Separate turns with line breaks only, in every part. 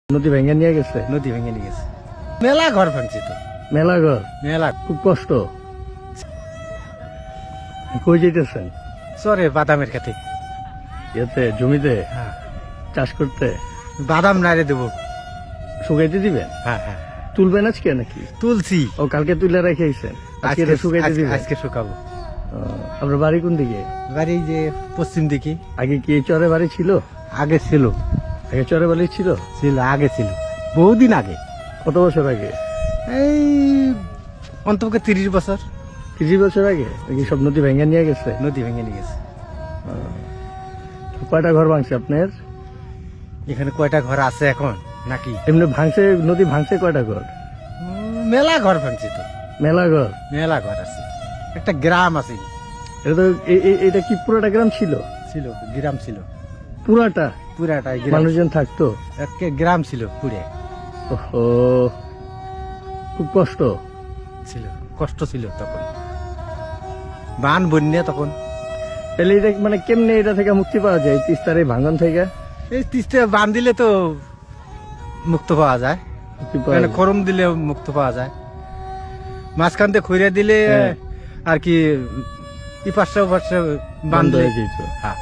নদী ভেঙে নিয়ে গেছে।
নদী ভেঙে নিয়ে গেছে, মেলা ঘর ভাঙছে তো,
মেলা ঘর,
মেলা।
খুব কষ্ট। কই যেতেছেন?
চরে বাদামের খেতে।
এতে জমিতে
হ্যাঁ,
চাষ করতে।
বাদাম নাড়ে দেবো।
শুকাইতে দিবেন?
হ্যাঁ হ্যাঁ,
তুলবেন আজকে নাকি?
তুলছি।
ও কালকে তুলে রেখেছেন, আজকে এটা শুকাইতে দিবেন?
আজকে শুকাবো।
আপনার বাড়ি কোন দিকে?
বাড়ি যে পশ্চিম দিকে।
আগে কি এই চরে বাড়ি ছিল?
আগে ছিল,
আগে চরে বাড়ি ছিল?
আগে ছিল, বহুদিন আগে।
কত বছর আগে?
এই অন্তপক্ষে 30 বছর।
30 বছর আগে? কি সব নদী ভেঙে নিয়ে গেছে?
নদী ভেঙে নিয়ে গেছে।
কয়টা ঘর ভাঙছে আপনার?
এখানে কয়টা ঘর আছে এখন নাকি?
এমনি ভাঙছে, নদী ভাঙছে কয়টা ঘর?
মেলা ঘর ভাঙছে তো,
মেলা ঘর।
মেলা ঘর আছে। একটা গ্রাম আছে।
এটা তো এটা কি পুরোটা গ্রাম ছিল?
ছিল, গ্রাম ছিল
পুরাটা?
পুরাটাই গ্রাম।
মানুষজন থাকতো?
একে গ্রাম ছিল পুরে।
ওহো, খুব কষ্ট
ছিল, কষ্ট ছিল তখন, বান বন্যা তখন।
তাহলে এটা মানে কেমনে এটা থেকে মুক্তি পাওয়া যায়, তিস্তার এই ভাঙন থেকে?
এই তিস্তে বান দিলে তো মুক্ত পাওয়া যায়,
মুক্তি পাওয়া
মানে
যায়?
খরম দিলে মুক্ত পাওয়া যায়। মাঝখান থেকে খইরা দিলে
হ্যাঁ।
আর কি ই পাশে পাশে
বন্ধ
বান্ধলে।
হয়ে যেত।
হ্যাঁ,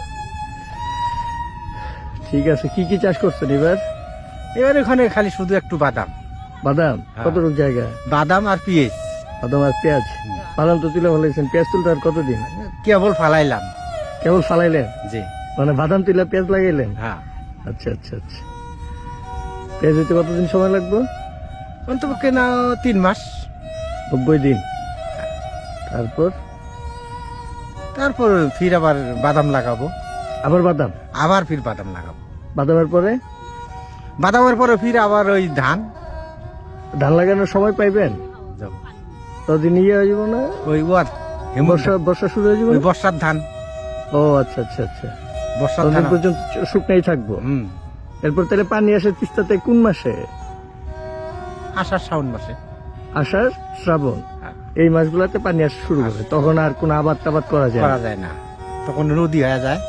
ঠিক আছে, কি কি চাষ করছেন এবার?
এবার ওখানে খালি শুধু একটু বাদাম।
বাদাম?
হ্যাঁ।
কতটুকু জায়গা?
বাদাম আর পেঁয়াজ।
বাদাম আর পেঁয়াজ? বাদাম তো তুলে ফেলাইছেন, পেঁয়াজ তুলতে আর কতদিন?
কেবল ফালাইলাম।
কেবল ফালাইলেন?
জি।
মানে বাদাম তুলে পেঁয়াজ লাগাইলেন?
হ্যাঁ,
আচ্ছা আচ্ছা আচ্ছা। পেঁয়াজ হইতে কতদিন সময় লাগবে?
অন্তপক্ষে না 3 মাস।
90 দিন। তারপর?
তারপর ফির আবার বাদাম লাগাবো।
আবার বাদাম?
আবার ফির বাদাম লাগাবো।
বাদামের পরে?
বাদামের পরে ফির আবার ওই ধান।
ধান লাগানোর সময় পাইবেন?
যাবো।
ততদিন ইয়ে হয়ে যাবো না?
ওই ওয়ার
বর্ষা, বর্ষা শুরু হয়ে যাবে
ওই
না?
বর্ষার ধান।
ও আচ্ছা আচ্ছা আচ্ছা।
বর্ষার
ততদিন
ধান।
পর্যন্ত শুকনাই থাকবো।
হুম,
এরপর তাহলে পানি আসে তিস্তাতে কোন মাসে?
আষাঢ় শ্রাবণ মাসে।
আষাঢ় শ্রাবণ,
হ্যাঁ,
এই মাসগুলাতে পানি আসা শুরু করে। তখন আর কোনো আবাদ টাবাদ করা যায় না?
করা যায় না, তখন নদী হয়ে যায়।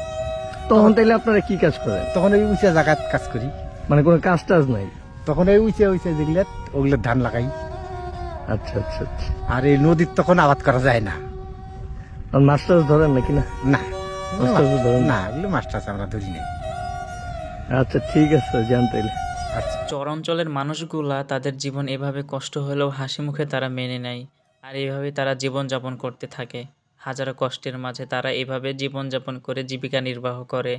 তখন তাইলে আপনারা কি কাজ করেন?
তখন ওই উঁচা জায়গায় কাজ করি।
মানে কোনো কাজ টাজ নাই?
তখন ওই উঁচা যেগুলো ওগুলো ধান লাগাই।
আচ্ছা আচ্ছা আচ্ছা।
আর এই নদীর তখন আবাদ করা যায় না।
আর মাছ টাছ ধরেন নাকি না?
না,
মাছ টাছ ধরেন না?
না, এগুলো মাছ টাছ আমরা ধরি নাই।
আচ্ছা ঠিক আছে, জান তাইলে।
আচ্ছা।
চর অঞ্চলের মানুষগুলা তাদের জীবন এভাবে কষ্ট হলেও হাসি মুখে তারা মেনে নেয়, আর এইভাবে তারা জীবনযাপন করতে থাকে। হাজারো কষ্টের মাঝে তারা এভাবে জীবনযাপন করে জীবিকা নির্বাহ করে।